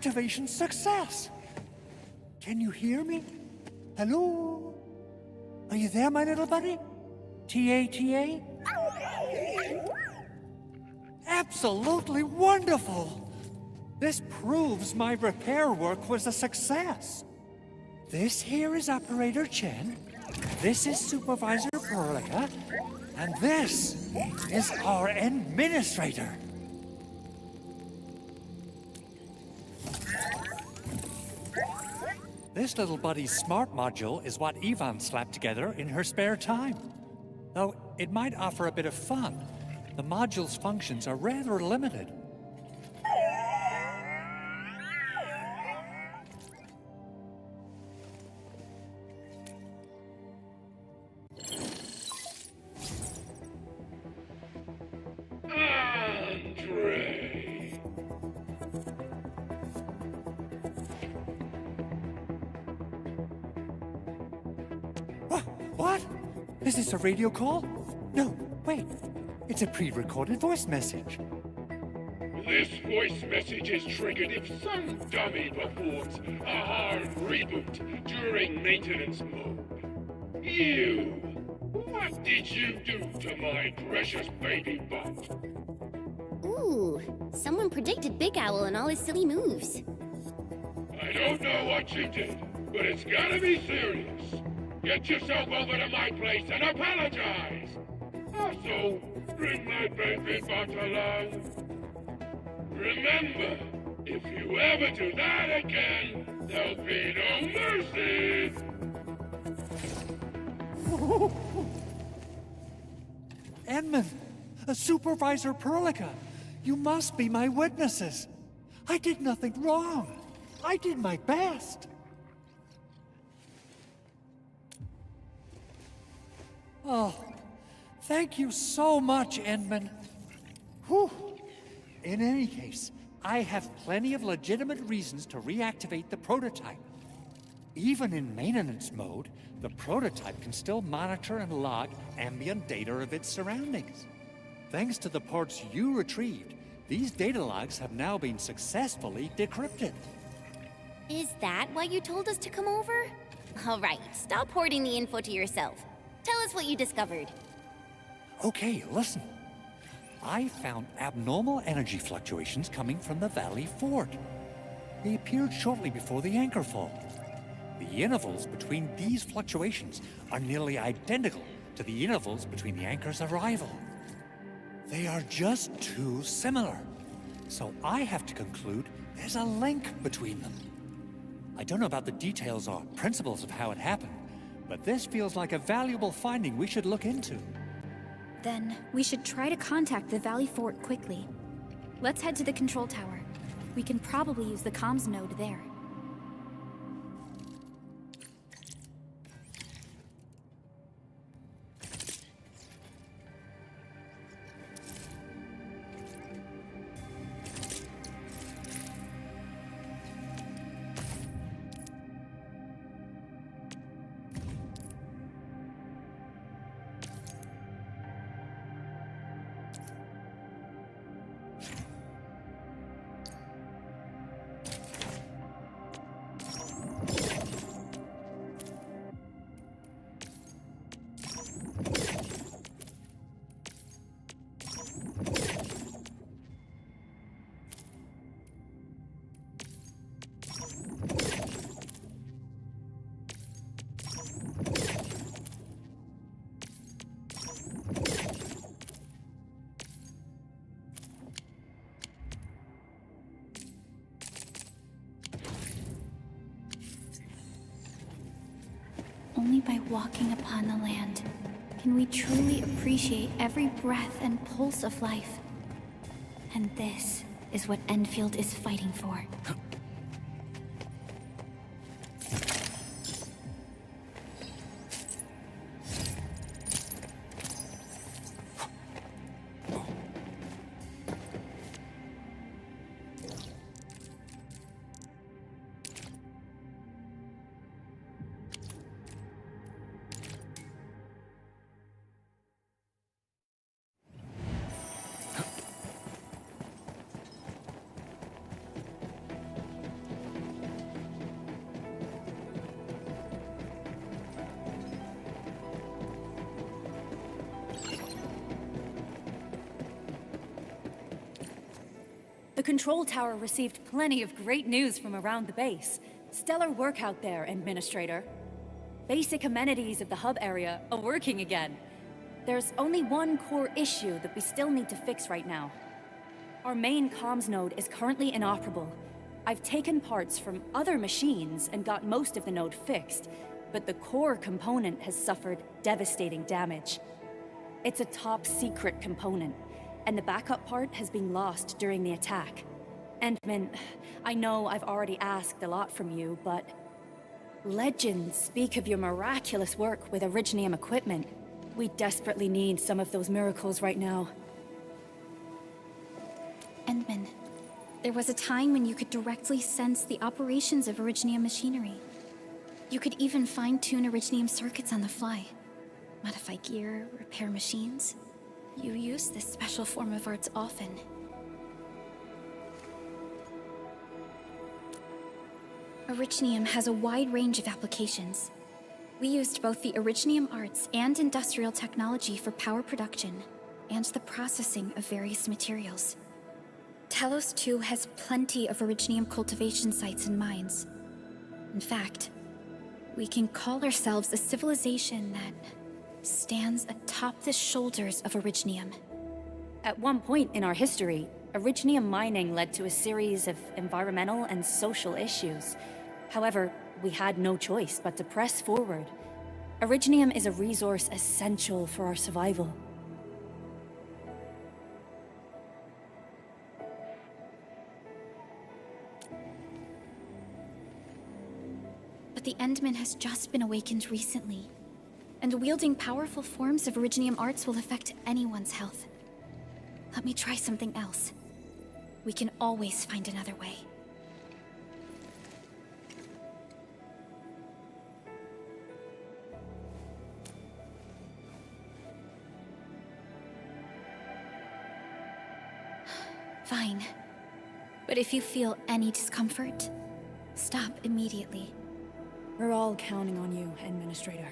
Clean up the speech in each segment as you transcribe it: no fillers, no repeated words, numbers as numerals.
Activation success! Can you hear me? Hello? Are you there, my little buddy? T-A-T-A? Absolutely wonderful! This proves my repair work was a success. This here is Operator Chen, this is Supervisor Perlica, and this is our Administrator. This little buddy's smart module is what Yvonne slapped together in her spare time. Though it might offer a bit of fun, the module's functions are rather limited. What? Is this a radio call? No, wait. It's a pre-recorded voice message. This voice message is triggered if some dummy performs a hard reboot during maintenance mode. You! What did you do to my precious baby butt? Ooh, someone predicted Big Owl and all his silly moves. I don't know what you did, but it's gotta be serious. Get yourself over to my place and apologize! Also, bring my baby butt along. Remember, if you ever do that again, there'll be no mercy! Edmund, Supervisor Perlica, you must be my witnesses. I did nothing wrong. I did my best. Oh, thank you so much, Edmund. Whew. In any case, I have plenty of legitimate reasons to reactivate the prototype. Even in maintenance mode, the prototype can still monitor and log ambient data of its surroundings. Thanks to the parts you retrieved, these data logs have now been successfully decrypted. Is that why you told us to come over? All right, stop hoarding the info to yourself. Tell us what you discovered. Okay, listen. I found abnormal energy fluctuations coming from the Valley Fort. They appeared shortly before the anchor fall. The intervals between these fluctuations are nearly identical to the intervals between the anchor's arrival. They are just too similar. So I have to conclude there's a link between them. I don't know about the details or principles of how it happened, but this feels like a valuable finding we should look into. Then we should try to contact the Valley Fort quickly. Let's head to the control tower. We can probably use the comms node there. Only by walking upon the land can we truly appreciate every breath and pulse of life. And this is what Endfield is fighting for. The control tower received plenty of great news from around the base. Stellar work out there, Administrator. Basic amenities of the hub area are working again. There's only one core issue that we still need to fix right now. Our main comms node is currently inoperable. I've taken parts from other machines and got most of the node fixed, but the core component has suffered devastating damage. It's a top-secret component, and the backup part has been lost during the attack. Endman, I know I've already asked a lot from you, but legends speak of your miraculous work with Originium equipment. We desperately need some of those miracles right now. Endman, there was a time when you could directly sense the operations of Originium machinery. You could even fine-tune Originium circuits on the fly. Modify gear, repair machines. You use this special form of arts often. Originium has a wide range of applications. We used both the Originium arts and industrial technology for power production, and the processing of various materials. Talos 2 has plenty of Originium cultivation sites and mines. In fact, we can call ourselves a civilization that stands atop the shoulders of Originium. At one point in our history, Originium mining led to a series of environmental and social issues. However, we had no choice but to press forward. Originium is a resource essential for our survival. But the Endman has just been awakened recently, and wielding powerful forms of Originium arts will affect anyone's health. Let me try something else. We can always find another way. Fine. But if you feel any discomfort, stop immediately. We're all counting on you, Administrator.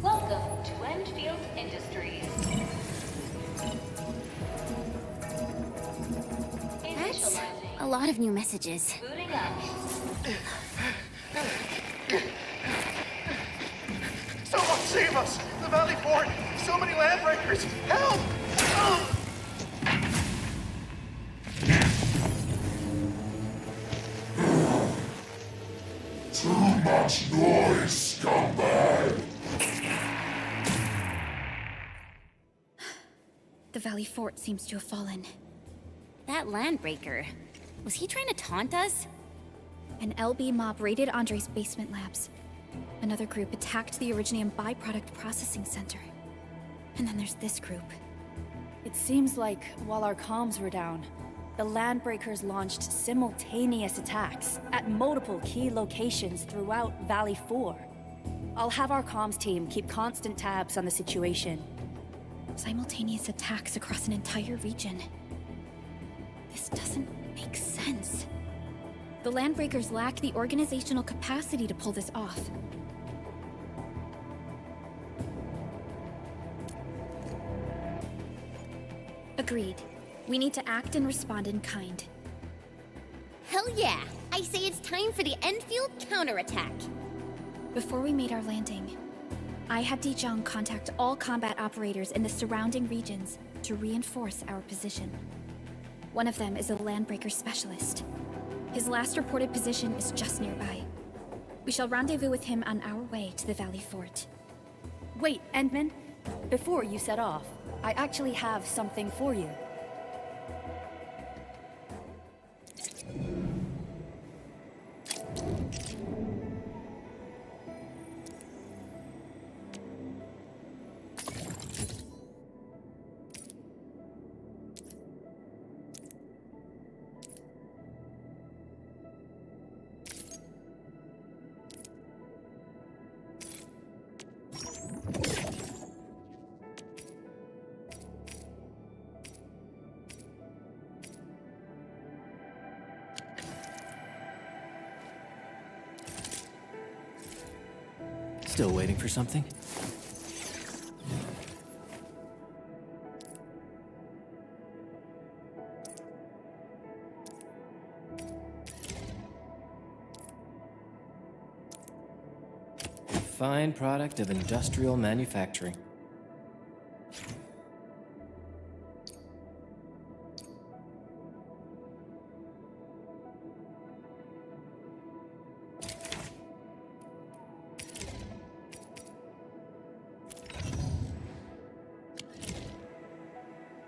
Welcome to Endfield Industries. That's a lot of new messages. Booting up. Someone save us! The Valley Fort! So many landbreakers! Help! Too much noise, scumbag! The Valley Fort seems to have fallen. That landbreaker, was he trying to taunt us? An LB mob raided Andre's basement labs. Another group attacked the Originium byproduct processing center. And then there's this group. It seems like while our comms were down, the landbreakers launched simultaneous attacks at multiple key locations throughout Valley 4. I'll have our comms team keep constant tabs on the situation. Simultaneous attacks across an entire region. This doesn't make sense. The Landbreakers lack the organizational capacity to pull this off. Agreed. We need to act and respond in kind. Hell yeah! I say it's time for the Enfield counterattack. Before we made our landing, I had Dijong contact all combat operators in the surrounding regions to reinforce our position. One of them is a landbreaker specialist. His last reported position is just nearby. We shall rendezvous with him on our way to the Valley Fort. Wait, Endman. Before you set off, I actually have something for you. Still waiting for something? Fine product of industrial manufacturing.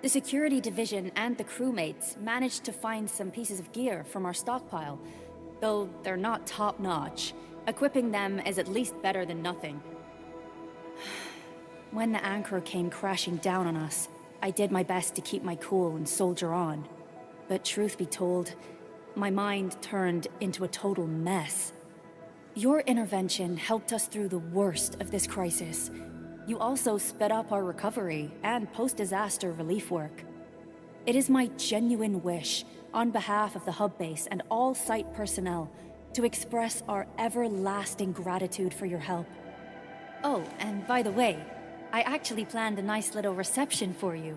The security division and the crewmates managed to find some pieces of gear from our stockpile, though they're not top-notch. Equipping them is at least better than nothing. When the anchor came crashing down on us, I did my best to keep my cool and soldier on. But truth be told, my mind turned into a total mess. Your intervention helped us through the worst of this crisis. You also sped up our recovery and post-disaster relief work. It is my genuine wish, on behalf of the hub base and all site personnel, to express our everlasting gratitude for your help. Oh, and by the way, I actually planned a nice little reception for you.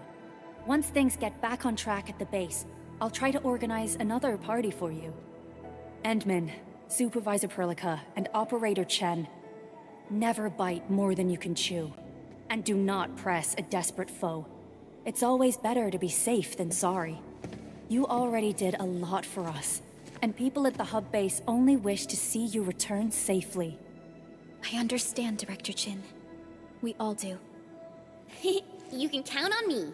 Once things get back on track at the base, I'll try to organize another party for you. Endman, Supervisor Perlica, and Operator Chen, never bite more than you can chew. And do not press a desperate foe. It's always better to be safe than sorry. You already did a lot for us, and people at the hub base only wish to see you return safely. I understand, Director Chin. We all do. You can count on me.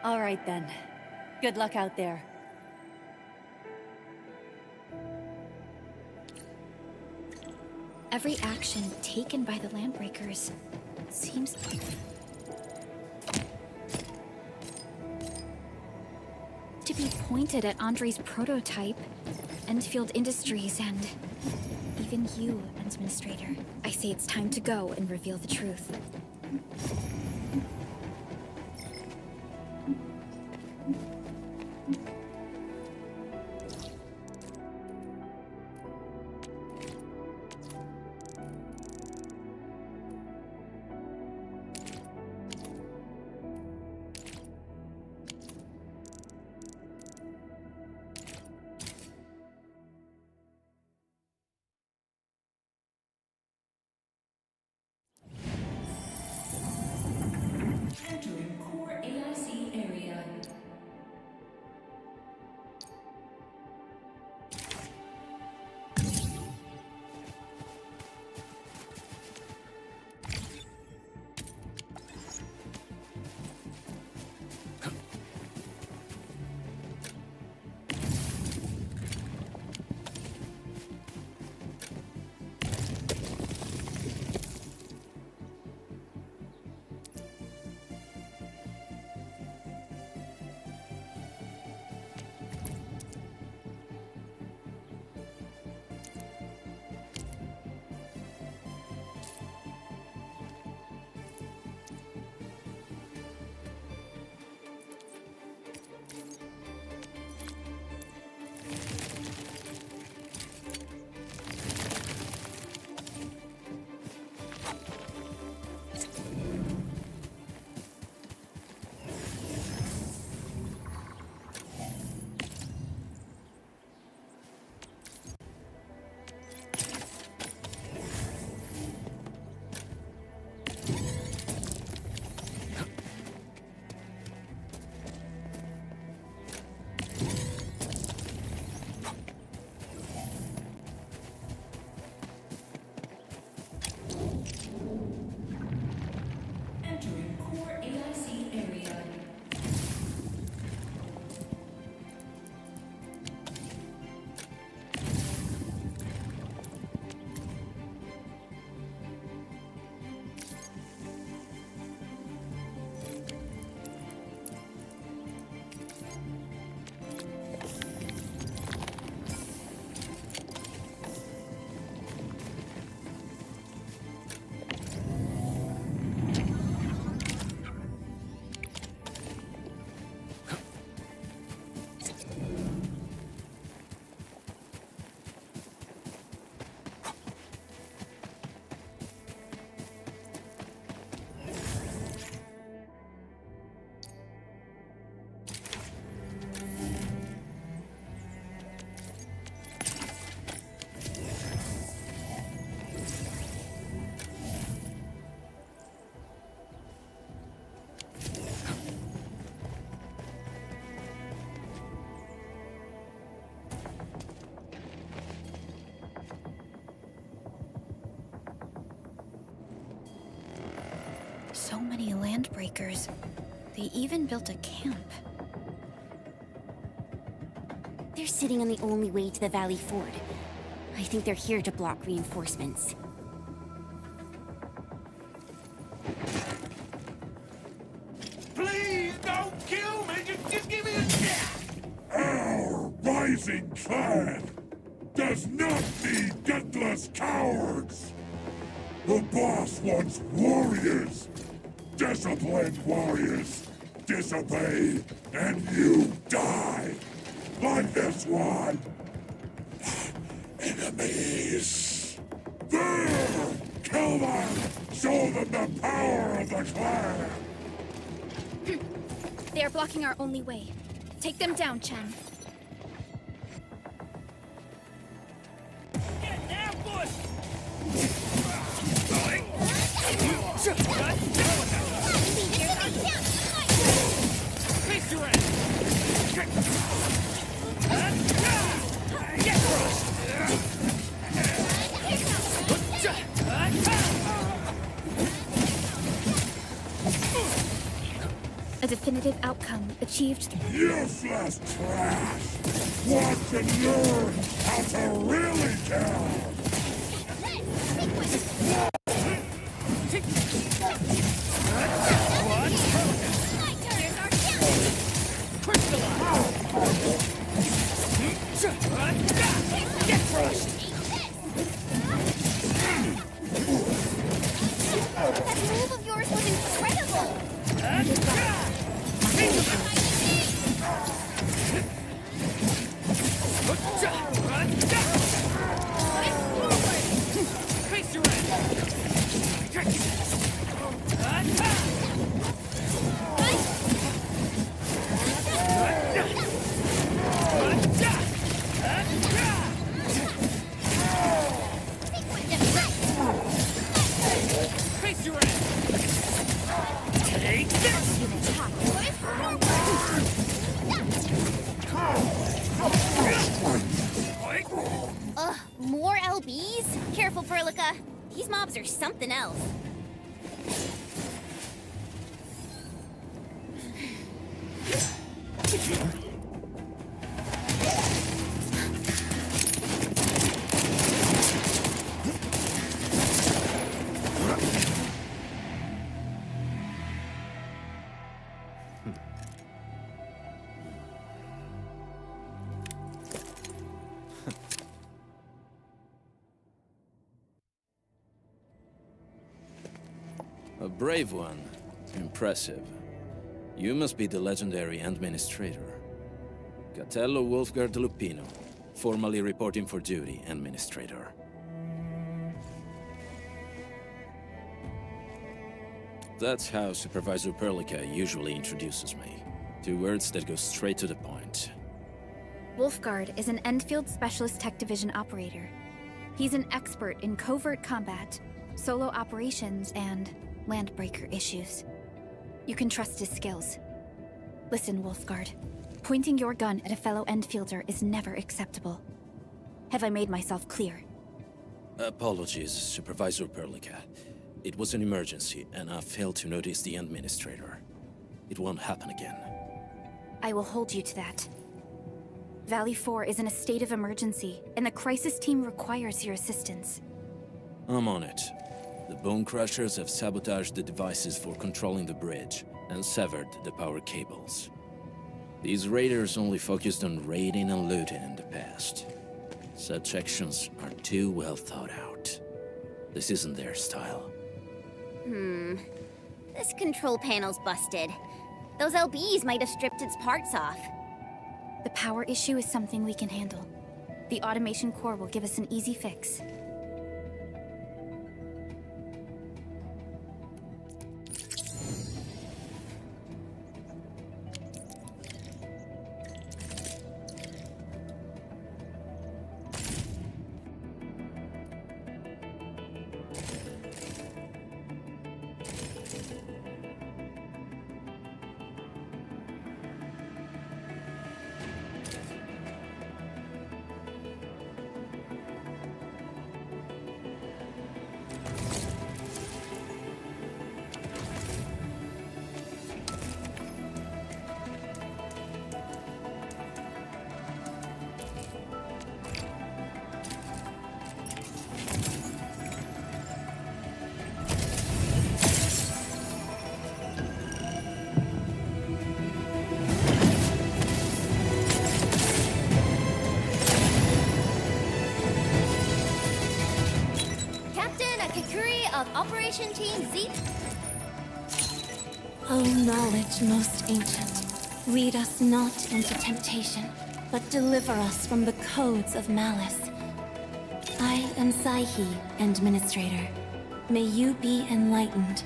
All right then. Good luck out there. Every action taken by the Landbreakers seems to be pointed at Andre's prototype, Endfield Industries, and even you, Administrator. I say it's time to go and reveal the truth. So many landbreakers. They even built a camp. They're sitting on the only way to the Valley Ford. I think they're here to block reinforcements. Please don't kill me! Just give me a chance! Our rising clan does not need gutless cowards! The boss wants warriors! Disciplined warriors! Disobey, and you die! Like this one! Enemies! There! Kill them! Show them the power of the clan! They are blocking our only way. Take them down, Chen. A definitive outcome achieved. Useless trash! Want to learn how to really kill! Get crushed! That move of yours was incredible! Face your end! Face your end! Take this! Ugh, more LBs? Careful, Perlica. These mobs are something else. A brave one. Impressive. You must be the legendary Administrator. Catello Wolfgard Lupino, formally reporting for duty, Administrator. That's how Supervisor Perlica usually introduces me. 2 words that go straight to the point. Wolfgard is an Endfield Specialist Tech Division operator. He's an expert in covert combat, solo operations, and landbreaker issues. You can trust his skills. Listen, Wolfgard. Pointing your gun at a fellow Endfielder is never acceptable. Have I made myself clear? Apologies, Supervisor Perlica. It was an emergency, and I failed to notice the Administrator. It won't happen again. I will hold you to that. Valley 4 is in a state of emergency, and the crisis team requires your assistance. I'm on it. The Bone Crushers have sabotaged the devices for controlling the bridge, and severed the power cables. These raiders only focused on raiding and looting in the past. Such actions are too well thought out. This isn't their style. This control panel's busted. Those LBs might have stripped its parts off. The power issue is something we can handle. The automation core will give us an easy fix. about Operation Team Z? O knowledge most ancient, lead us not into temptation, but deliver us from the codes of malice. I am Saihi, Administrator. May you be enlightened.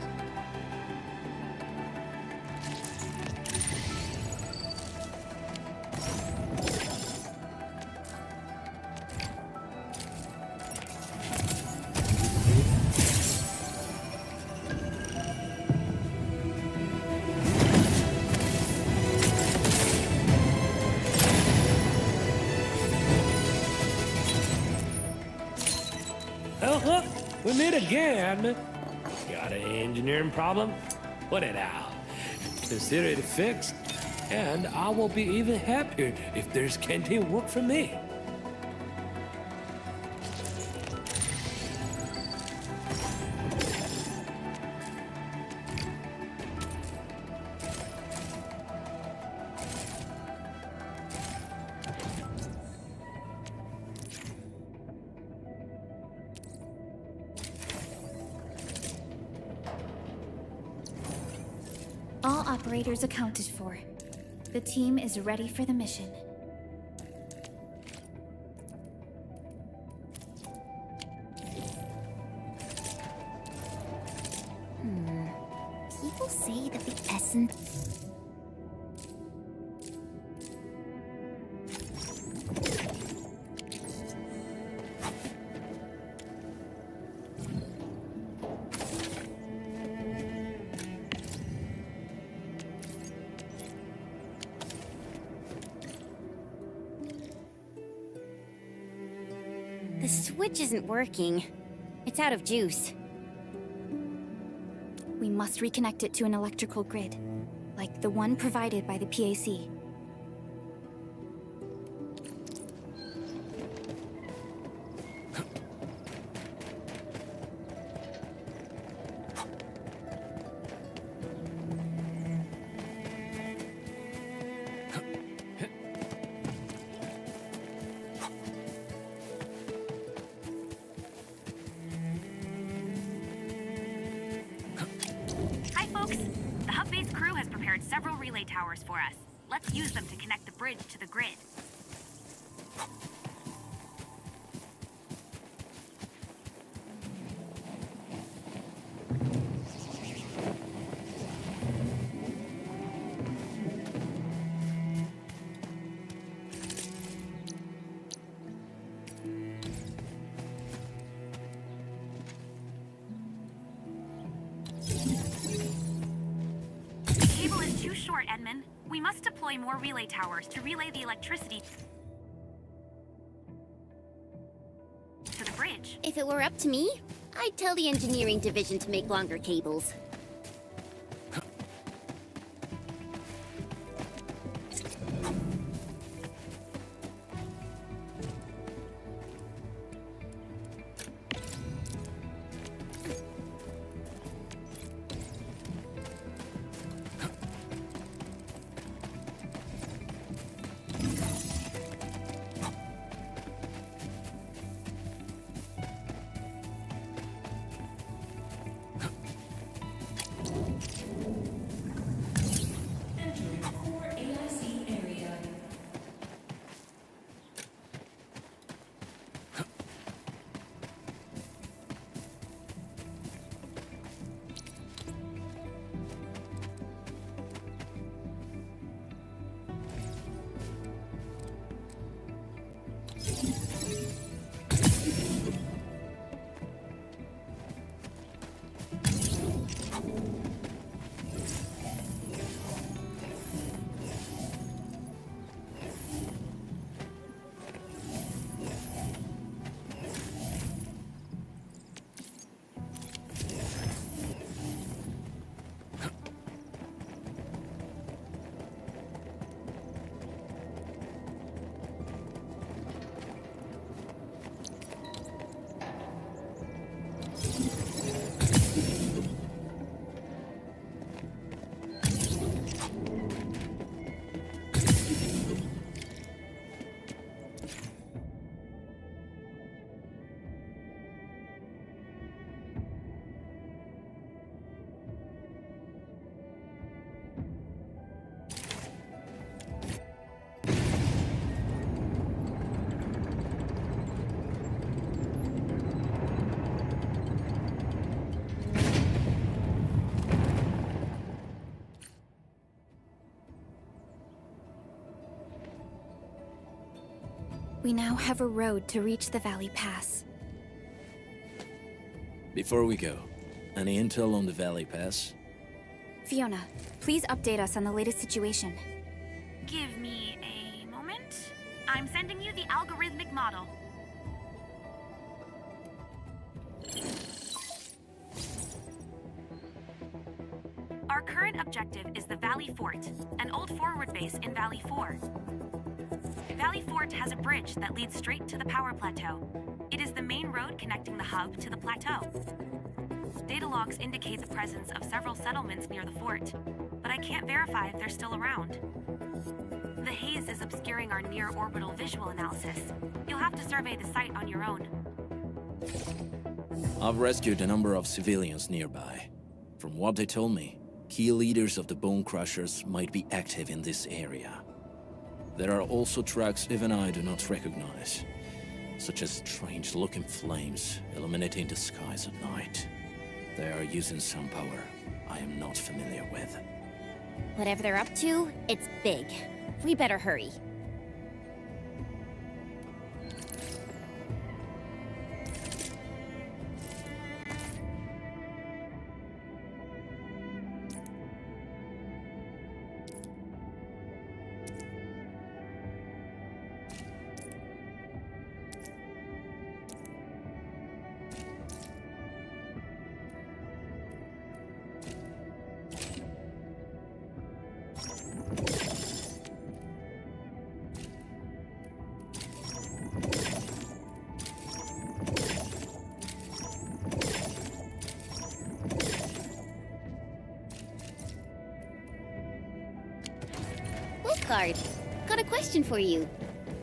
Oh, look! We meet again! Got an engineering problem? Put it out. Consider it fixed, and I will be even happier if there's canteen work for me. All operators accounted for. The team is ready for the mission. People say that the essence... The switch isn't working. It's out of juice. We must reconnect it to an electrical grid, like the one provided by the PAC. Hi, folks. The hub base crew has prepared several relay towers for us. Let's use them to connect the bridge to the grid. The cable is too short, Edmund. We must deploy more relay towers to relay the electricity to the bridge. If it were up to me, I'd tell the engineering division to make longer cables. We now have a road to reach the Valley Pass. Before we go, any intel on the Valley Pass? Fiona, please update us on the latest situation. Give me a moment. I'm sending you the algorithmic model. Our current objective is the Valley Fort, an old forward base in Valley 4. Valley Fort has a bridge that leads straight to the power plateau. It is the main road connecting the hub to the plateau. Data logs indicate the presence of several settlements near the fort, but I can't verify if they're still around. The haze is obscuring our near-orbital visual analysis. You'll have to survey the site on your own. I've rescued a number of civilians nearby. From what they told me, key leaders of the Bone Crushers might be active in this area. There are also tracks even I do not recognize, such as strange-looking flames illuminating the skies at night. They are using some power I am not familiar with. Whatever they're up to, it's big. We better hurry. Guard, got a question for you,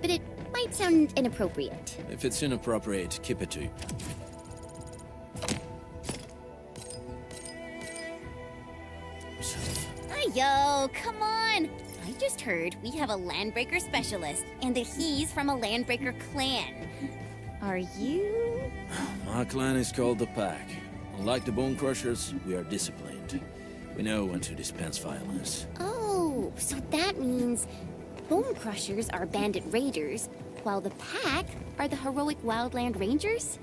but it might sound inappropriate. If it's inappropriate, keep it to. Yo, come on! I just heard we have a Landbreaker specialist, and that he's from a Landbreaker clan. Are you? My clan is called the Pack. Unlike the Bone Crushers, we are disciplined. We know when to dispense violence. Oh, so that means Bone Crushers are bandit raiders, while the Pack are the heroic Wildland Rangers?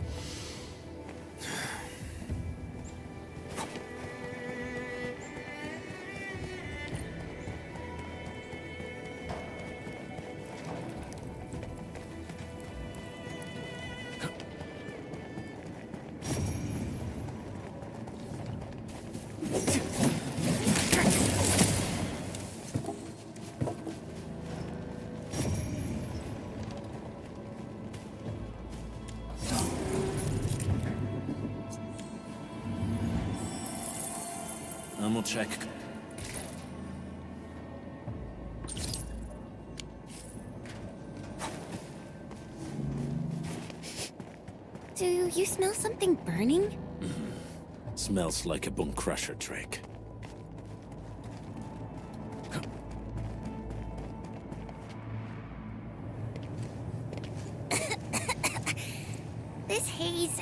Ammo check. Do you smell something burning? Smells like a Bone Crusher trick. This haze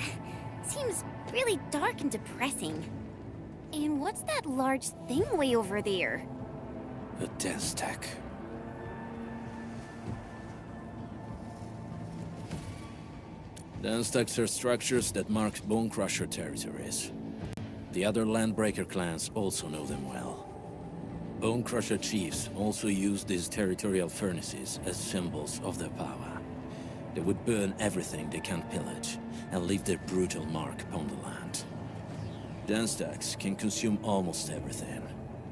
seems really dark and depressing. And what's that large thing way over there? A dense tech. Dense techs are structures that mark Bone Crusher territories. The other Landbreaker clans also know them well. Bone Crusher chiefs also use these territorial furnaces as symbols of their power. They would burn everything they can pillage and leave their brutal mark upon the land. Dense techs can consume almost everything.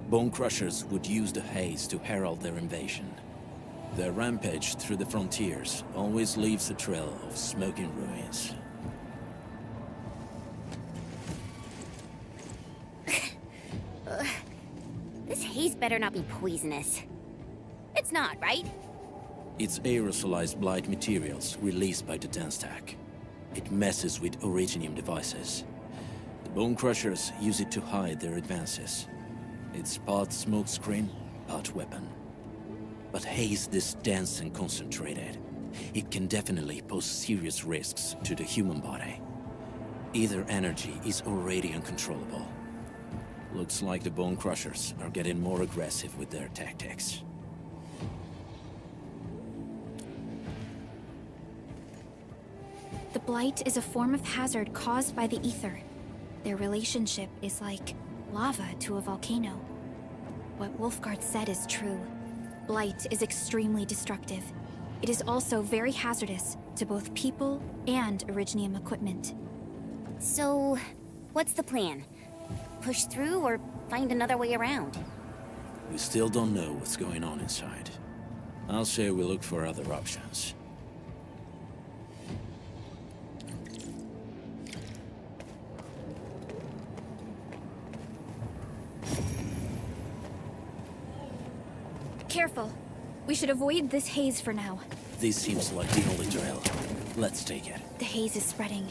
Bone Crushers would use the haze to herald their invasion. Their rampage through the frontiers always leaves a trail of smoking ruins. This haze better not be poisonous. It's not, right? It's aerosolized blight materials released by the dense tech. It messes with originium devices. The Bone Crushers use it to hide their advances. It's part smokescreen, part weapon. But haze this dense and concentrated. It can definitely pose serious risks to the human body. Either energy is already uncontrollable. Looks like the Bone Crushers are getting more aggressive with their tactics. Blight is a form of hazard caused by the ether. Their relationship is like lava to a volcano. What Wolfguard said is true. Blight is extremely destructive. It is also very hazardous to both people and Originium equipment. So, what's the plan? Push through or find another way around? We still don't know what's going on inside. I'll say we look for other options. Careful. We should avoid this haze for now. This seems like the only trail. Let's take it. The haze is spreading.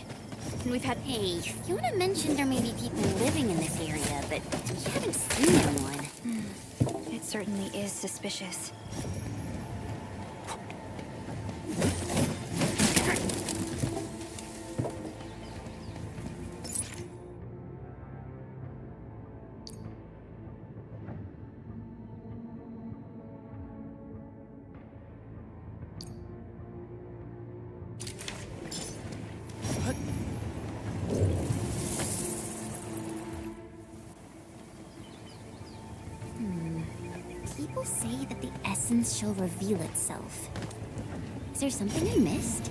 And we've had... Hey, Fiona mentioned there may be people living in this area, but we haven't seen anyone. It certainly is suspicious. People say that the essence shall reveal itself. Is there something I missed?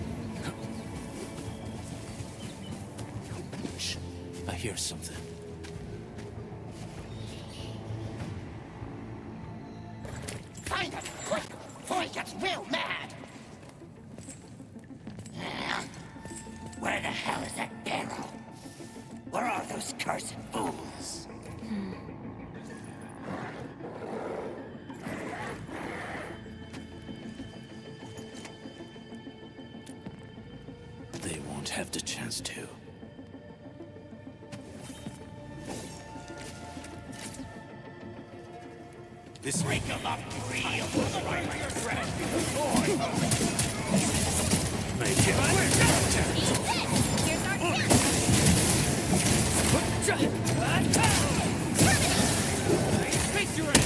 Shh. I hear something. Find it, quick, before he gets real mad! Where the hell is that barrel? Where are those cursed fools? They won't have the chance to. This wake 'em up real. Make it. Here's our Face your ass!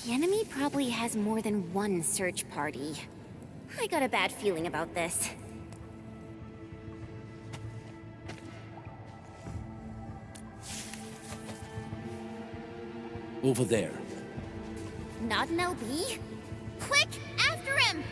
The enemy probably has more than one search party. I got a bad feeling about this. Over there. Not an LB? Quick, after him!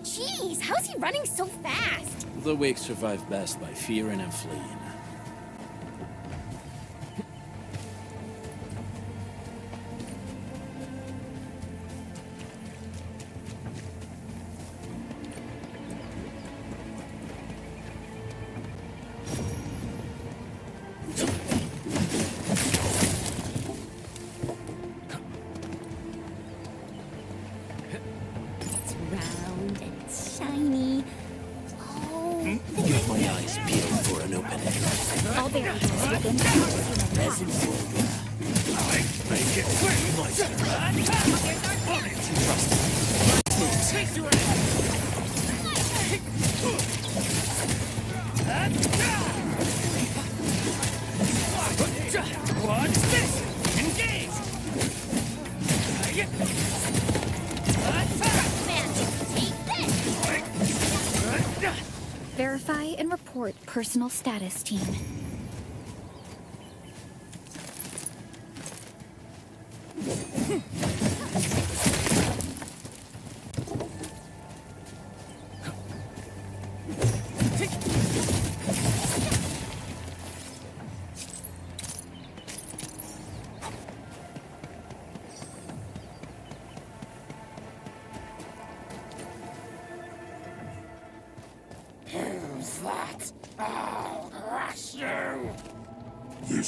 Jeez, how's he running so fast? The weak survive best by fearing and fleeing. It's round and shiny. Oh, Get my eyes peeled for an opening. All variables within the Make it quick, What's this? Engage! Verify and report personal status, team.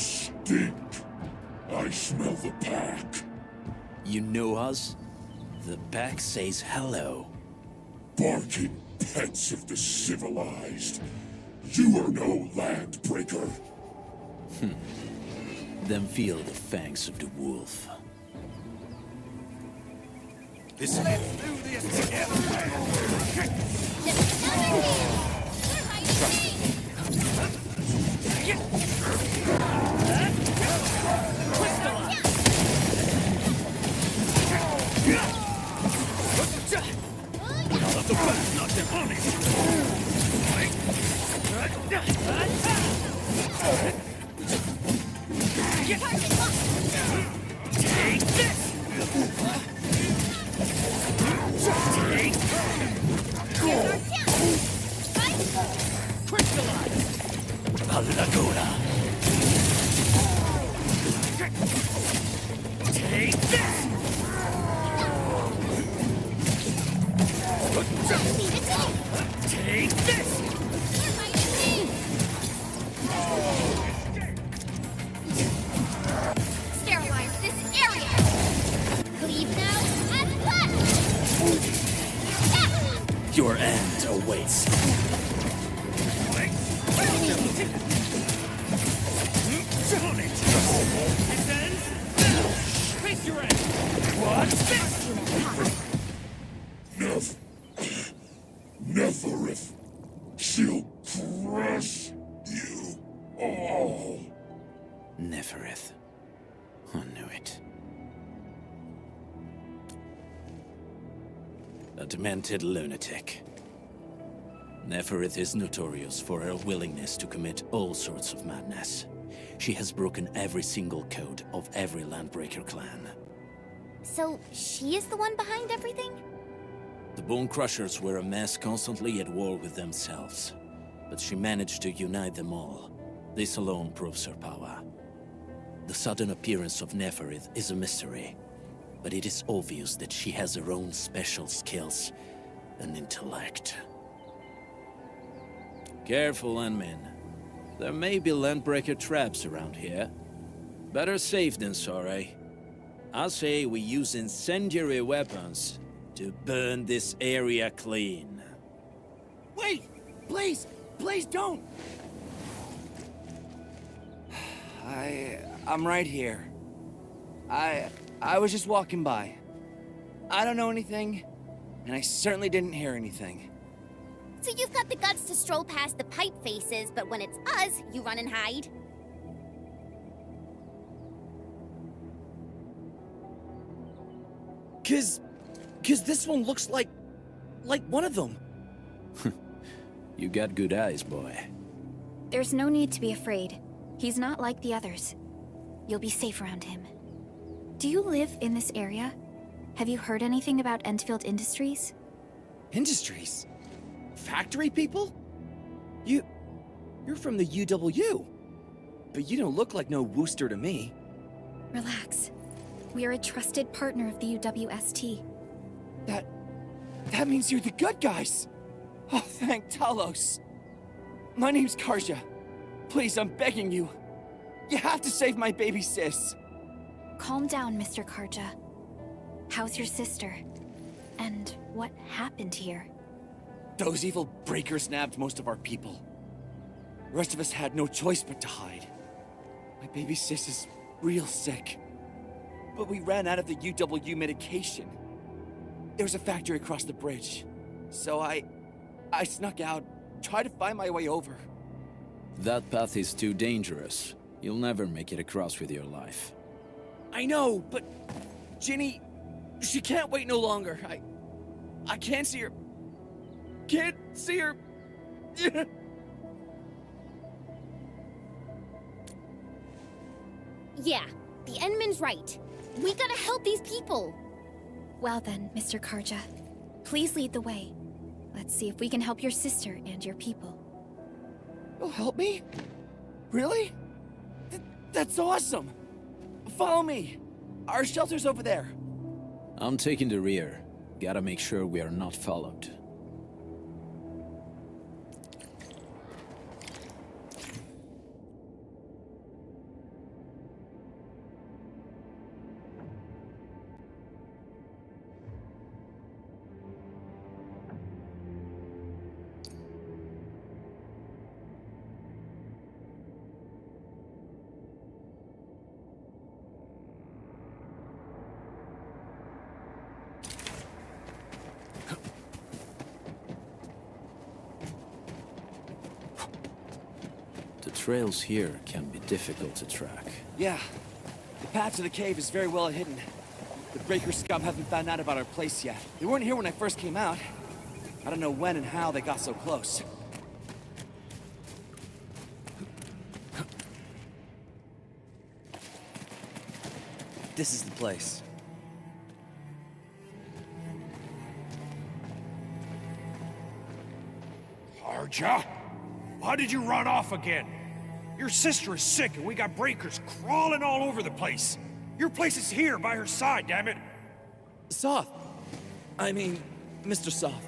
stink. I smell the pack. You know us? The pack says hello. Barking pets of the civilized. You are no landbreaker. Then feel the fangs of the wolf. Let's do this together. Sterilize this area! Leave now and left! Your end awaits. Neferith. She'll crush you all. Neferith. I knew it. A demented lunatic. Neferith is notorious for her willingness to commit all sorts of madness. She has broken every single code of every Landbreaker clan. So, she is the one behind everything? The Bone Crushers were a mess constantly at war with themselves. But she managed to unite them all. This alone proves her power. The sudden appearance of Neferith is a mystery. But it is obvious that she has her own special skills and intellect. Careful, Landmin. There may be Landbreaker traps around here. Better safe than sorry. I say we use incendiary weapons to burn this area clean. Wait! Please! Please don't! I'm right here. I was just walking by. I don't know anything, and I certainly didn't hear anything. So you've got the guts to stroll past the pipe faces, but when it's us, you run and hide? Cause this one looks like one of them. You got good eyes, boy. There's no need to be afraid. He's not like the others. You'll be safe around him. Do you live in this area? Have you heard anything about Endfield Industries? Industries? Factory people? You're from the UW. But you don't look like no Wooster to me. Relax. We are a trusted partner of the UWST. That means you're the good guys! Oh, thank Talos. My name's Karja. Please, I'm begging you. You have to save my baby sis. Calm down, Mr. Karja. How's your sister? And what happened here? Those evil breakers nabbed most of our people. The rest of us had no choice but to hide. My baby sis is real sick. But we ran out of the UW medication. There was a factory across the bridge. So I snuck out, tried to find my way over. That path is too dangerous. You'll never make it across with your life. I know, but Ginny, she can't wait no longer. I can't see her. Can't see her. Yeah, the Endman's right. We gotta help these people. Well then, Mr. Karja, please lead the way. Let's see if we can help your sister and your people. You'll help me? Really? That's awesome! Follow me! Our shelter's over there. I'm taking the rear. Gotta make sure we are not followed. trails here can be difficult to track. Yeah. The path to the cave is very well hidden. The Breaker scum haven't found out about our place yet. They weren't here when I first came out. I don't know when and how they got so close. This is the place. Arja? Why did you run off again? Your sister is sick and we got breakers crawling all over the place. Your place is here by her side, damn it. Soth. I mean, Mr. Soth.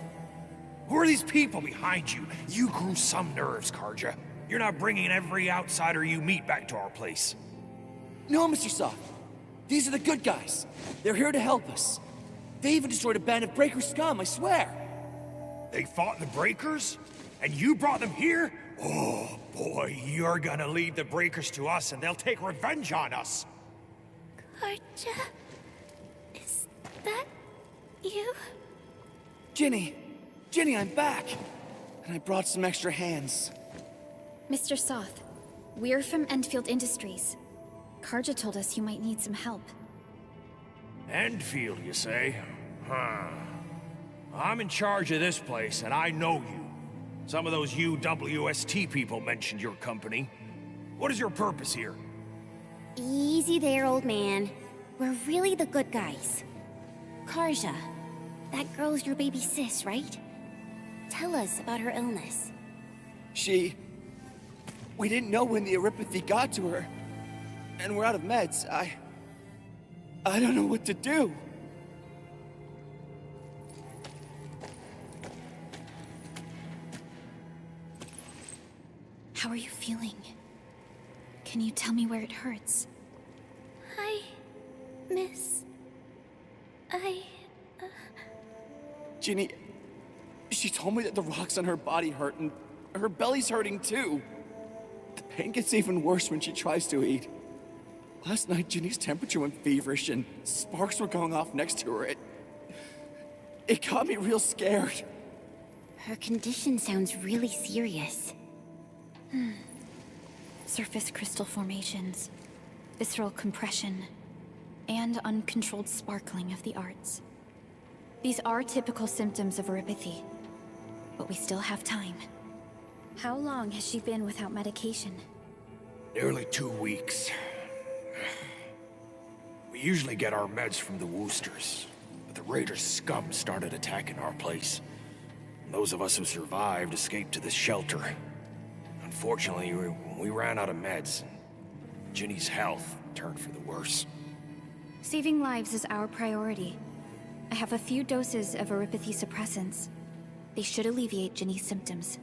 Who are these people behind you? You grew some nerves, Karja. You're not bringing every outsider you meet back to our place. No, Mr. Soth. These are the good guys. They're here to help us. They even destroyed a band of Breaker scum, I swear. They fought the Breakers? And you brought them here? Oh, boy, you're gonna lead the Breakers to us and they'll take revenge on us. Karja? Is that you? Ginny! Ginny, I'm back! And I brought some extra hands. Mr. Soth, we're from Endfield Industries. Karja told us you might need some help. Endfield, you say? Huh. I'm in charge of this place, and I know you. Some of those UWST people mentioned your company. What is your purpose here? Easy there, old man. We're really the good guys. Karja, that girl's your baby sis, right? Tell us about her illness. We didn't know when the Eripathy got to her. And we're out of meds. I don't know what to do. How are you feeling? Can you tell me where it hurts? Hi, miss. Ginny, she told me that the rocks on her body hurt and her belly's hurting too. The pain gets even worse when she tries to eat. Last night, Ginny's temperature went feverish and sparks were going off next to her. It got me real scared. Her condition sounds really serious. Surface crystal formations, visceral compression, and uncontrolled sparkling of the arts. These are typical symptoms of Eripathy, but we still have time. How long has she been without medication? Nearly 2 weeks. We usually get our meds from the Woosters, but the Raiders' scum started attacking our place. And those of us who survived escaped to this shelter. Unfortunately, we ran out of meds, and Ginny's health turned for the worse. Saving lives is our priority. I have a few doses of Eripathy suppressants. They should alleviate Ginny's symptoms.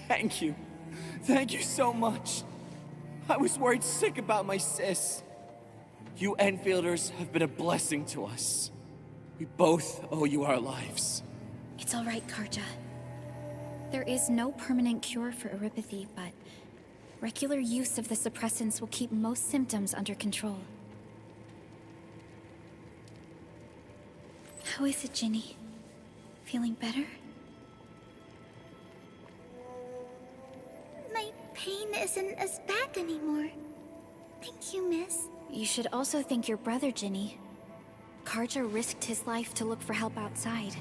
Thank you. Thank you so much. I was worried sick about my sis. You Enfielders have been a blessing to us. We both owe you our lives. It's all right, Karja. There is no permanent cure for Eripathy, but regular use of the suppressants will keep most symptoms under control. How is it, Ginny? Feeling better? My pain isn't as bad anymore. Thank you, miss. You should also thank your brother, Ginny. Karja risked his life to look for help outside.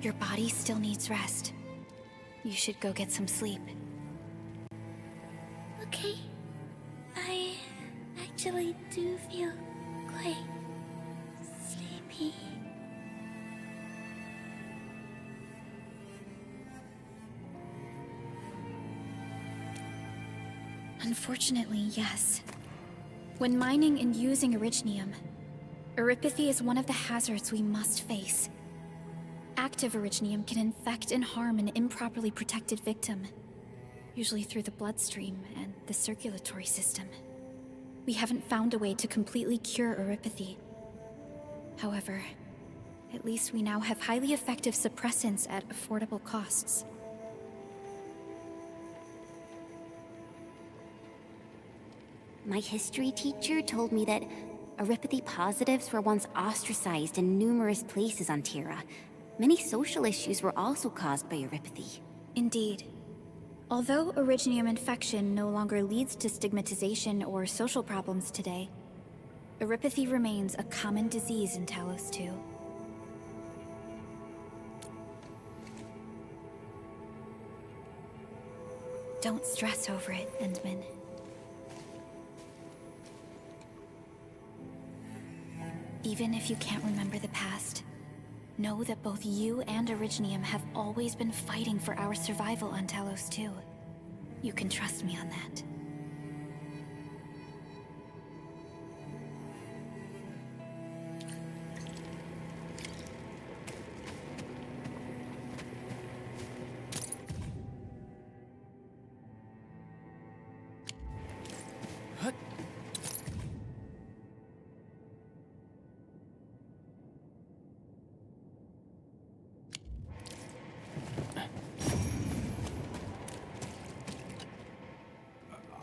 Your body still needs rest. You should go get some sleep. Okay. I actually do feel quite me? Unfortunately, yes. When mining and using Originium, Eripathy is one of the hazards we must face. Active Originium can infect and harm an improperly protected victim, usually through the bloodstream and the circulatory system. We haven't found a way to completely cure Eripathy. However, at least we now have highly effective suppressants at affordable costs. My history teacher told me that Eripathy positives were once ostracized in numerous places on Terra. Many social issues were also caused by Eripathy. Indeed. Although Originium infection no longer leads to stigmatization or social problems today, Eripathy remains a common disease in Talos 2. Don't stress over it, Endman. Even if you can't remember the past, know that both you and Originium have always been fighting for our survival on Talos 2. You can trust me on that.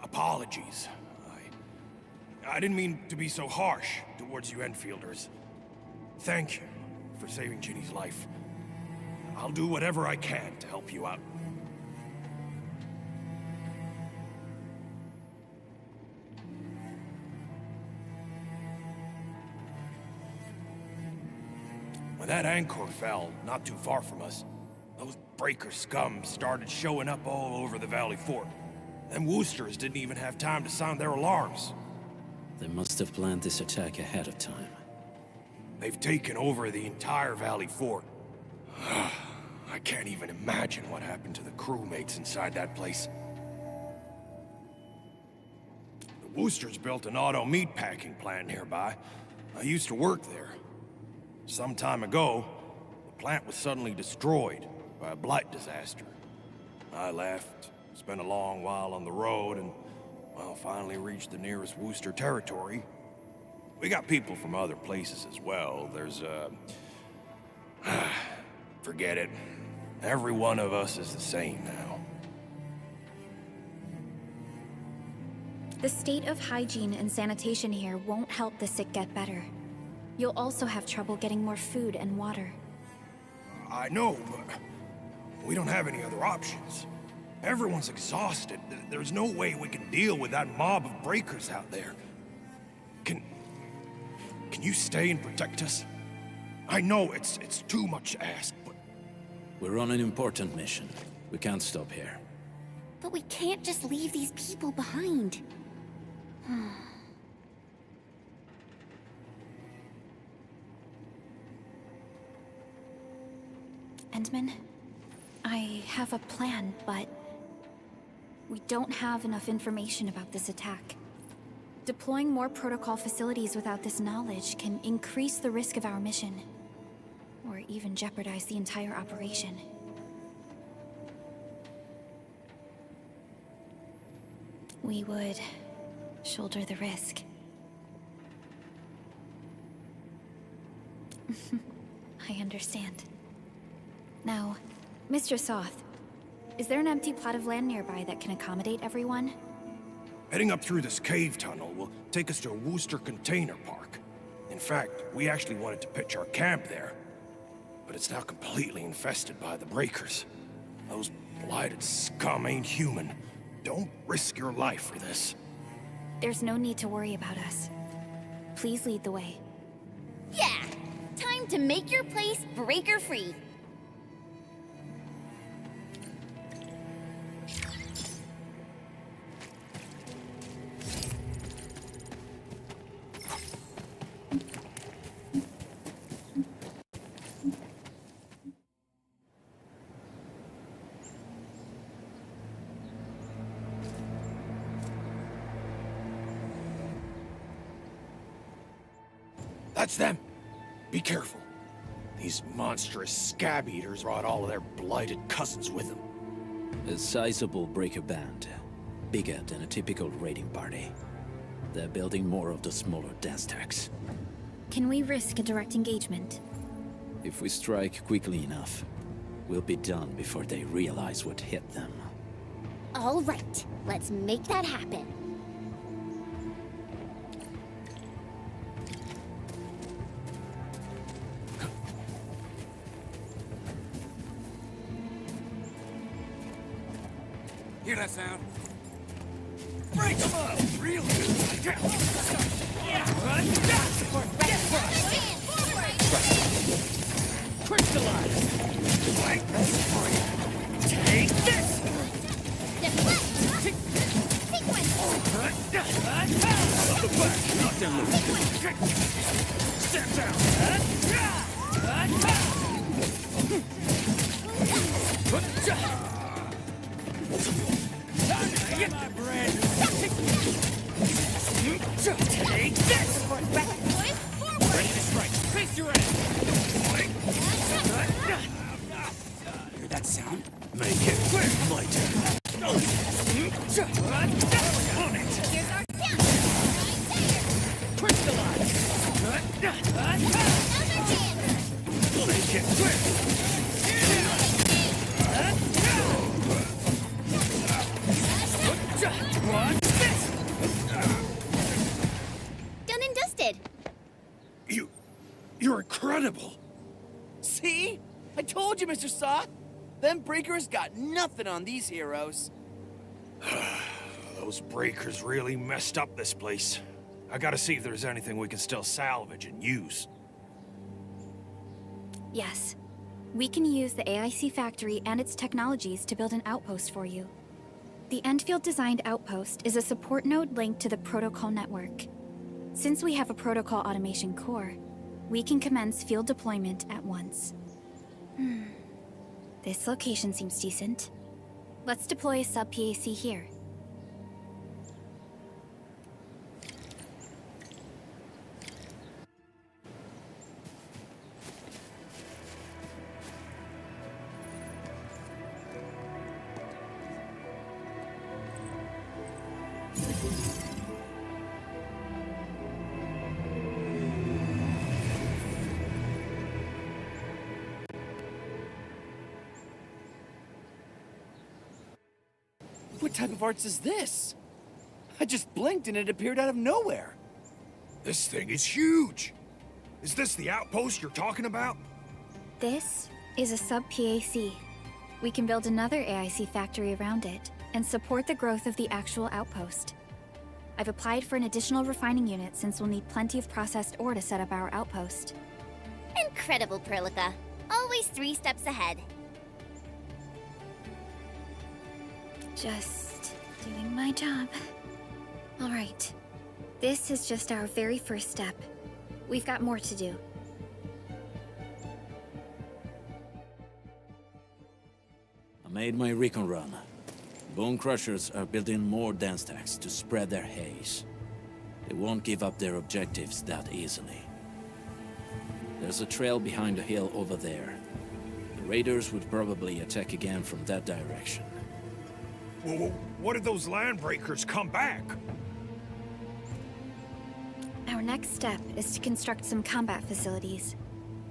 Apologies. I didn't mean to be so harsh towards you Enfielders. Thank you for saving Ginny's life. I'll do whatever I can to help you out. When that anchor fell not too far from us, those breaker scum started showing up all over the Valley Fort. Them Woosters didn't even have time to sound their alarms. They must have planned this attack ahead of time. They've taken over the entire Valley Fort. I can't even imagine what happened to the crewmates inside that place. The Woosters built an auto meatpacking plant nearby. I used to work there. Some time ago, the plant was suddenly destroyed by a blight disaster. I left. Spent a long while on the road and, well, finally reached the nearest Wooster territory. We got people from other places as well. There's, forget it. Every one of us is the same now. The state of hygiene and sanitation here won't help the sick get better. You'll also have trouble getting more food and water. I know, but we don't have any other options. Everyone's exhausted. There's no way we can deal with that mob of breakers out there. Can you stay and protect us? I know it's too much to ask, but... We're on an important mission. We can't stop here. But we can't just leave these people behind. Endman, I have a plan, but we don't have enough information about this attack. Deploying more protocol facilities without this knowledge can increase the risk of our mission, or even jeopardize the entire operation. We would shoulder the risk. I understand. Now, Mr. Soth, is there an empty plot of land nearby that can accommodate everyone? Heading up through this cave tunnel will take us to a Wooster container park. In fact, we actually wanted to pitch our camp there. But it's now completely infested by the breakers. Those blighted scum ain't human. Don't risk your life for this. There's no need to worry about us. Please lead the way. Yeah! Time to make your place breaker-free. That's them. Be careful. These monstrous scab eaters brought all of their blighted cousins with them. A sizable breaker band. Bigger than a typical raiding party. They're building more of the smaller dance tags. Can we risk a direct engagement? If we strike quickly enough, we'll be done before they realize what hit them. All right, let's make that happen. Hear that sound? Break them up! Real good! Yeah! Crystallize! Like this for you! Take this! Up the back! Knock them loose! Step down! Get my bread! Take this! Ready to strike! Face your ass! Hear that sound? Make it clear! My turn! On it! Here's our down. Crystallize! Make it clear! What's this? Done and dusted. You're incredible! See? I told you, Mr. Saw. Them breakers got nothing on these heroes. Those breakers really messed up this place. I gotta see if there's anything we can still salvage and use. Yes. We can use the AIC factory and its technologies to build an outpost for you. The Endfield designed outpost is a support node linked to the protocol network. Since we have a protocol automation core, we can commence field deployment at once. This location seems decent. Let's deploy a sub-PAC here. What type of arts is this? I just blinked and it appeared out of nowhere. This thing is huge! Is this the outpost you're talking about? This is a sub-PAC. We can build another AIC factory around it and support the growth of the actual outpost. I've applied for an additional refining unit since we'll need plenty of processed ore to set up our outpost. Incredible, Perlica. Always 3 steps ahead. Just doing my job. All right. This is just our very first step. We've got more to do. I made my recon run. Bone Crushers are building more dance stacks to spread their haze. They won't give up their objectives that easily. There's a trail behind the hill over there. The raiders would probably attack again from that direction. Well, what if those landbreakers come back? Our next step is to construct some combat facilities.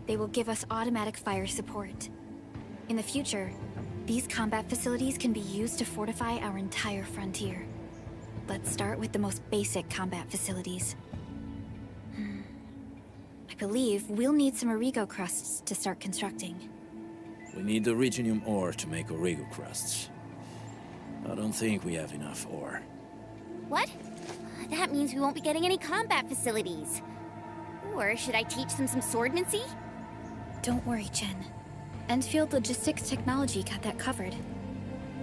They will give us automatic fire support. In the future, these combat facilities can be used to fortify our entire frontier. Let's start with the most basic combat facilities. I believe we'll need some Origo crusts to start constructing. We need the Reginium ore to make Origo crusts. I don't think we have enough ore. What? That means we won't be getting any combat facilities. Or should I teach them some swordmancy? Don't worry, Chen. Endfield Logistics Technology got that covered.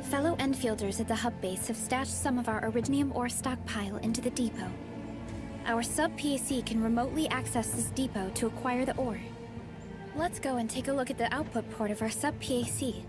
Fellow Endfielders at the hub base have stashed some of our Originium ore stockpile into the depot. Our sub-PAC can remotely access this depot to acquire the ore. Let's go and take a look at the output port of our sub-PAC.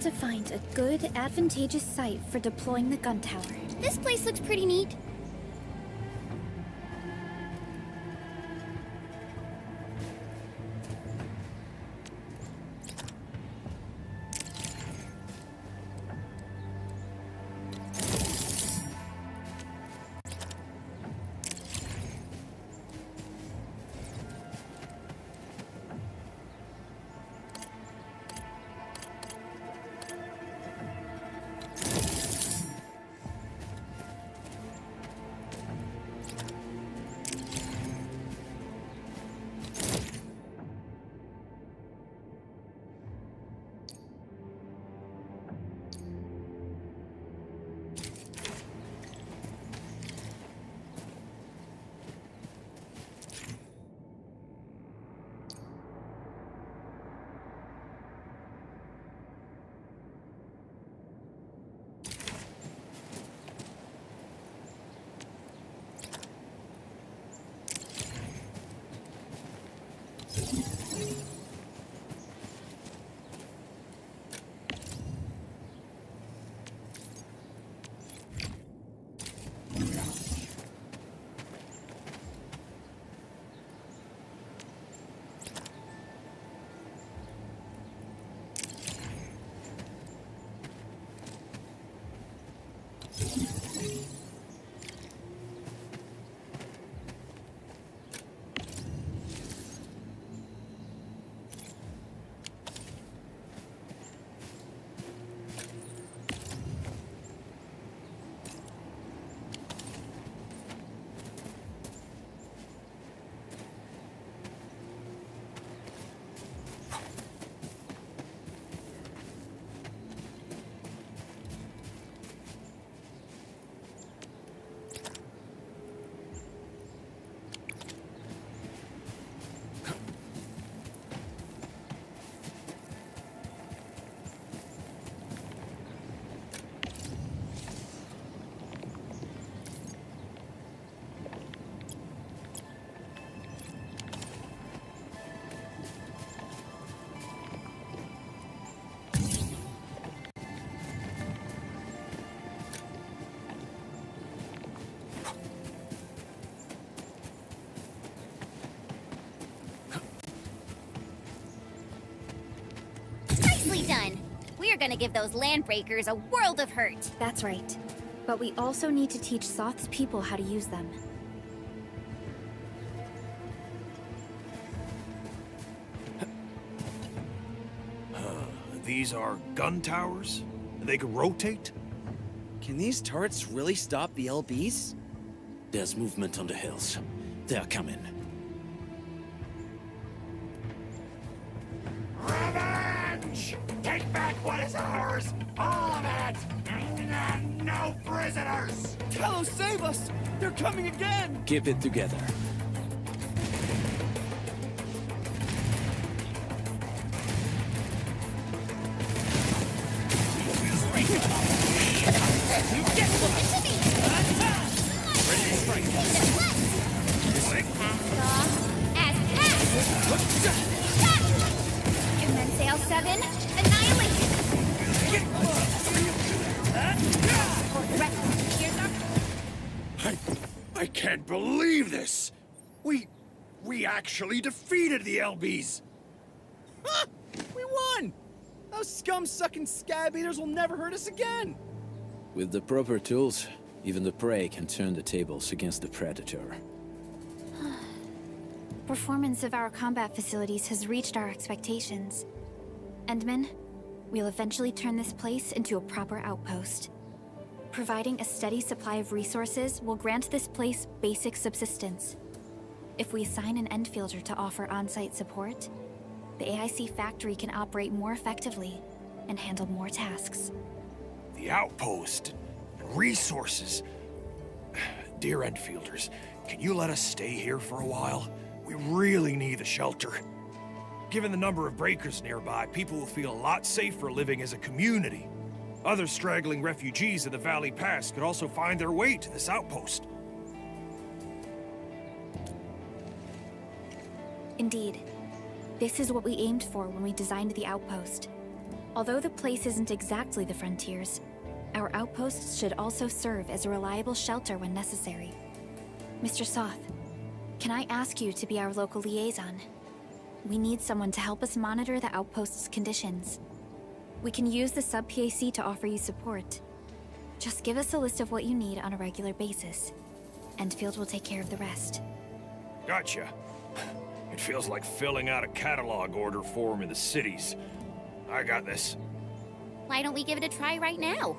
to find a good, advantageous site for deploying the gun tower. This place looks pretty neat. Nicely done. We're gonna give those landbreakers a world of hurt. That's right. But we also need to teach Soth's people how to use them. These are gun towers? They can rotate? Can these turrets really stop the LBs? There's movement on the hills. They're coming. Revenge! Take back what is ours! All of it! And no prisoners! Talos, save us! They're coming again! Keep it together. And then Sail 7, annihilation! I can't believe this! We actually defeated the LBs! Huh! We won! Those scum-sucking scab eaters will never hurt us again! With the proper tools, even the prey can turn the tables against the predator. Performance of our combat facilities has reached our expectations. Endman, we'll eventually turn this place into a proper outpost. Providing a steady supply of resources will grant this place basic subsistence. If we assign an Endfielder to offer on-site support, the AIC factory can operate more effectively and handle more tasks. The outpost and resources. Dear Enfielders, can you let us stay here for a while? We really need the shelter. Given the number of breakers nearby, people will feel a lot safer living as a community. Other straggling refugees of the Valley Pass could also find their way to this outpost. Indeed. This is what we aimed for when we designed the outpost. Although the place isn't exactly the frontiers, our outposts should also serve as a reliable shelter when necessary. Mr. Soth, can I ask you to be our local liaison? We need someone to help us monitor the outpost's conditions. We can use the sub-PAC to offer you support. Just give us a list of what you need on a regular basis. Endfield will take care of the rest. Gotcha. It feels like filling out a catalog order form in the cities. I got this. Why don't we give it a try right now?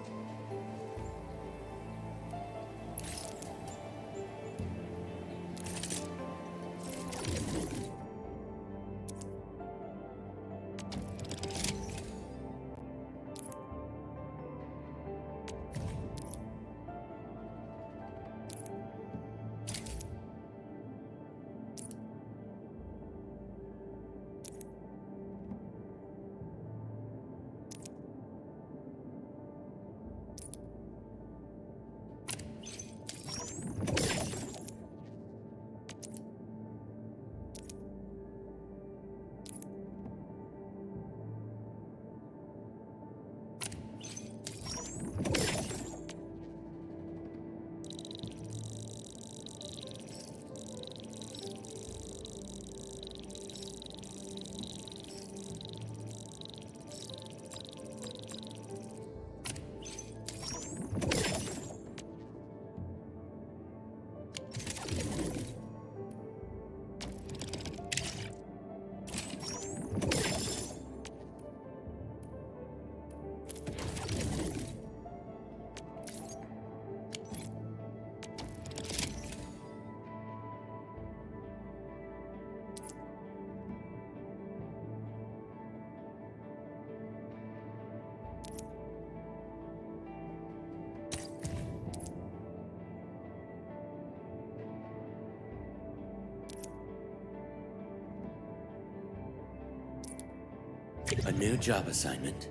A new job assignment?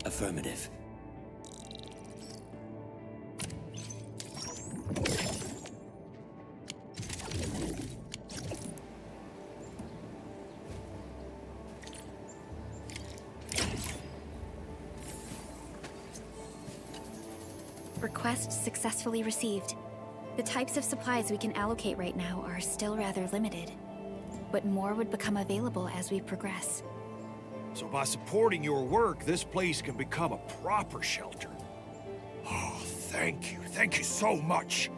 Affirmative. Request successfully received. The types of supplies we can allocate right now are still rather limited, but more would become available as we progress. So by supporting your work, this place can become a proper shelter. Oh, thank you. Thank you so much.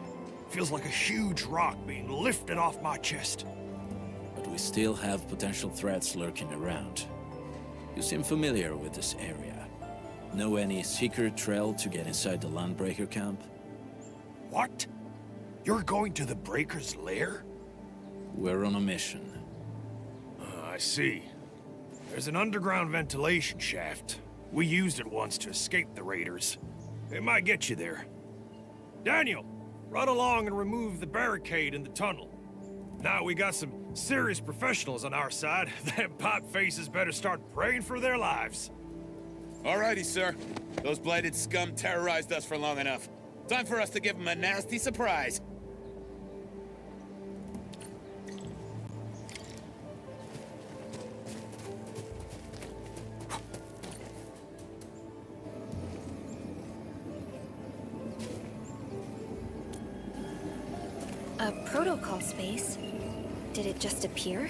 Feels like a huge rock being lifted off my chest. But we still have potential threats lurking around. You seem familiar with this area. Know any secret trail to get inside the Landbreaker camp? What? You're going to the Breaker's lair? We're on a mission. I see. There's an underground ventilation shaft. We used it once to escape the raiders. It might get you there. Daniel, run along and remove the barricade in the tunnel. Now we got some serious professionals on our side. Them pot faces better start praying for their lives. Alrighty, sir. Those blighted scum terrorized us for long enough. Time for us to give them a nasty surprise. A protocol space? Did it just appear?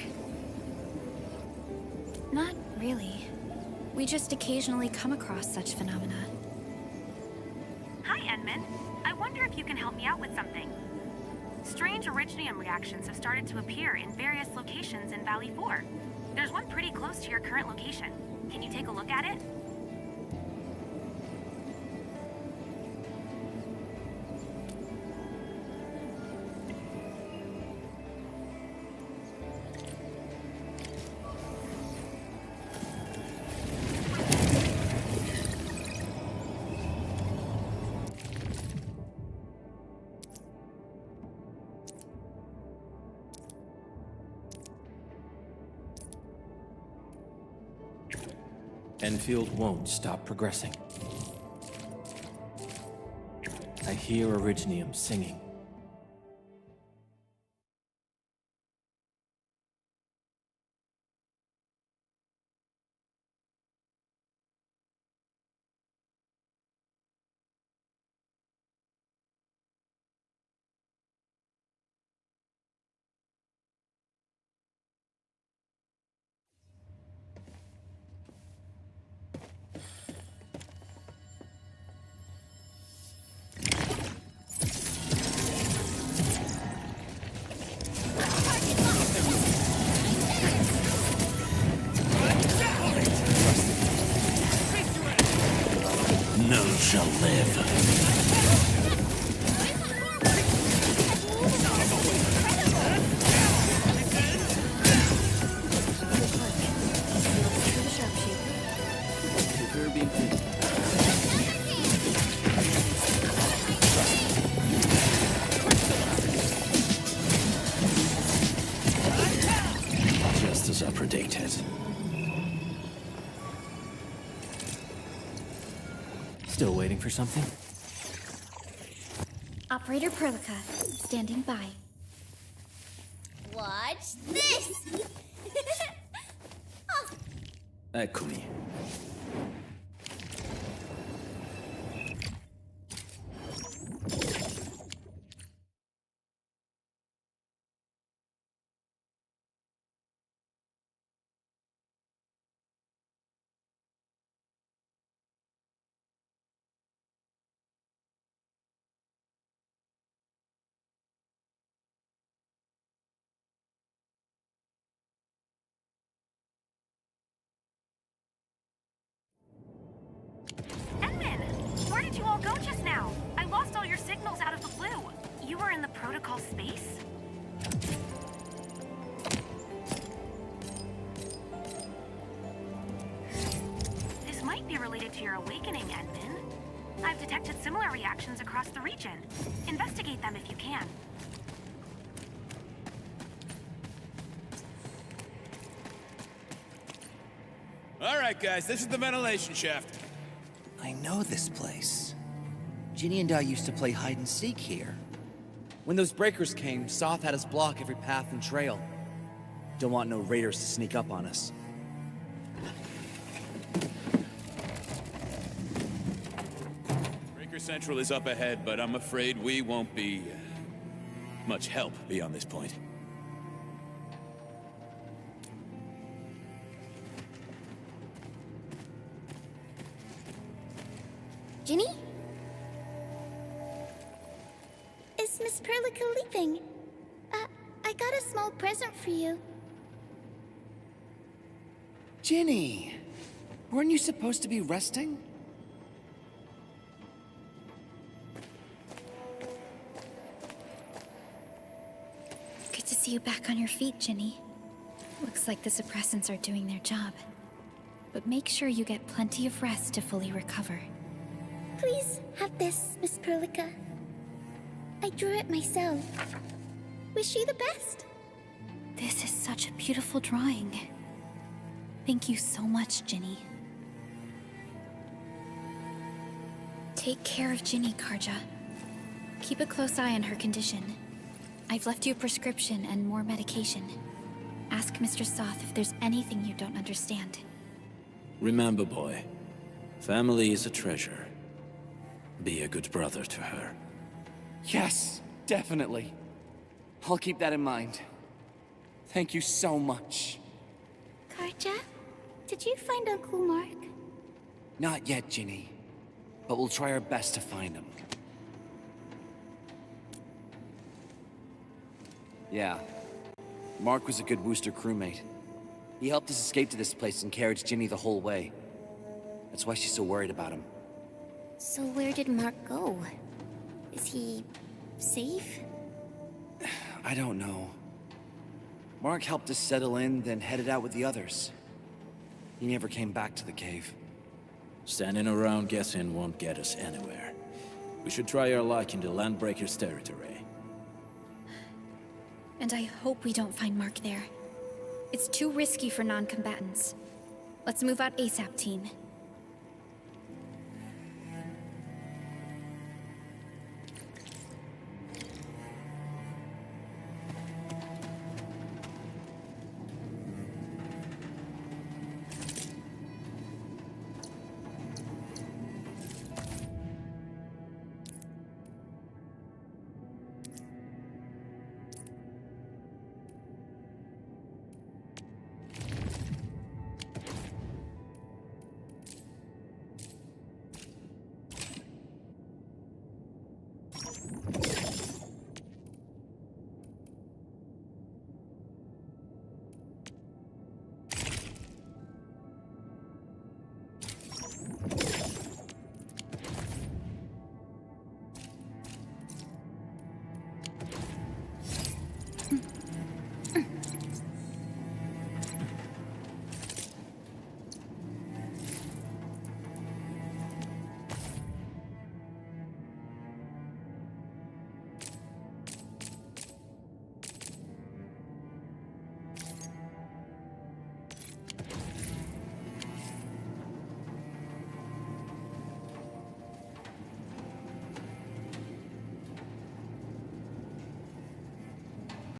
Not really. We just occasionally come across such phenomena. Hi, Edmund. I wonder if you can help me out with something. Strange originium reactions have started to appear in various locations in Valley 4. There's one pretty close to your current location. Can you take a look at it? Enfield won't stop progressing. I hear Originium singing. None shall live. Just as I predicted. Still waiting for something? Operator Perlica, standing by. Watch this! Eccomi. Edmund! Where did you all go just now? I lost all your signals out of the blue. You were in the protocol space? This might be related to your awakening, Edmund. I've detected similar reactions across the region. Investigate them if you can. All right, guys, this is the ventilation shaft. I know this place. Ginny and I used to play hide and seek here. When those breakers came, Soth had us block every path and trail. Don't want no raiders to sneak up on us. Breaker Central is up ahead, but I'm afraid we won't be much help beyond this point. Ginny? Is Miss Perlica leaving? I got a small present for you. Ginny! Weren't you supposed to be resting? Good to see you back on your feet, Ginny. Looks like the suppressants are doing their job. But make sure you get plenty of rest to fully recover. Please have this, Miss Perlica. I drew it myself. Wish you the best. This is such a beautiful drawing. Thank you so much, Ginny. Take care of Ginny, Karja. Keep a close eye on her condition. I've left you a prescription and more medication. Ask Mr. Soth if there's anything you don't understand. Remember, boy, family is a treasure. Be a good brother to her. Yes, definitely. I'll keep that in mind. Thank you so much. Karja, did you find Uncle Mark? Not yet, Ginny. But we'll try our best to find him. Yeah. Mark was a good Wooster crewmate. He helped us escape to this place and carried Ginny the whole way. That's why she's so worried about him. So where did Mark go? Is he safe? I don't know. Mark helped us settle in, then headed out with the others. He never came back to the cave. Standing around guessing won't get us anywhere. We should try our luck in the Landbreakers' territory. And I hope we don't find Mark there. It's too risky for non-combatants. Let's move out ASAP, team.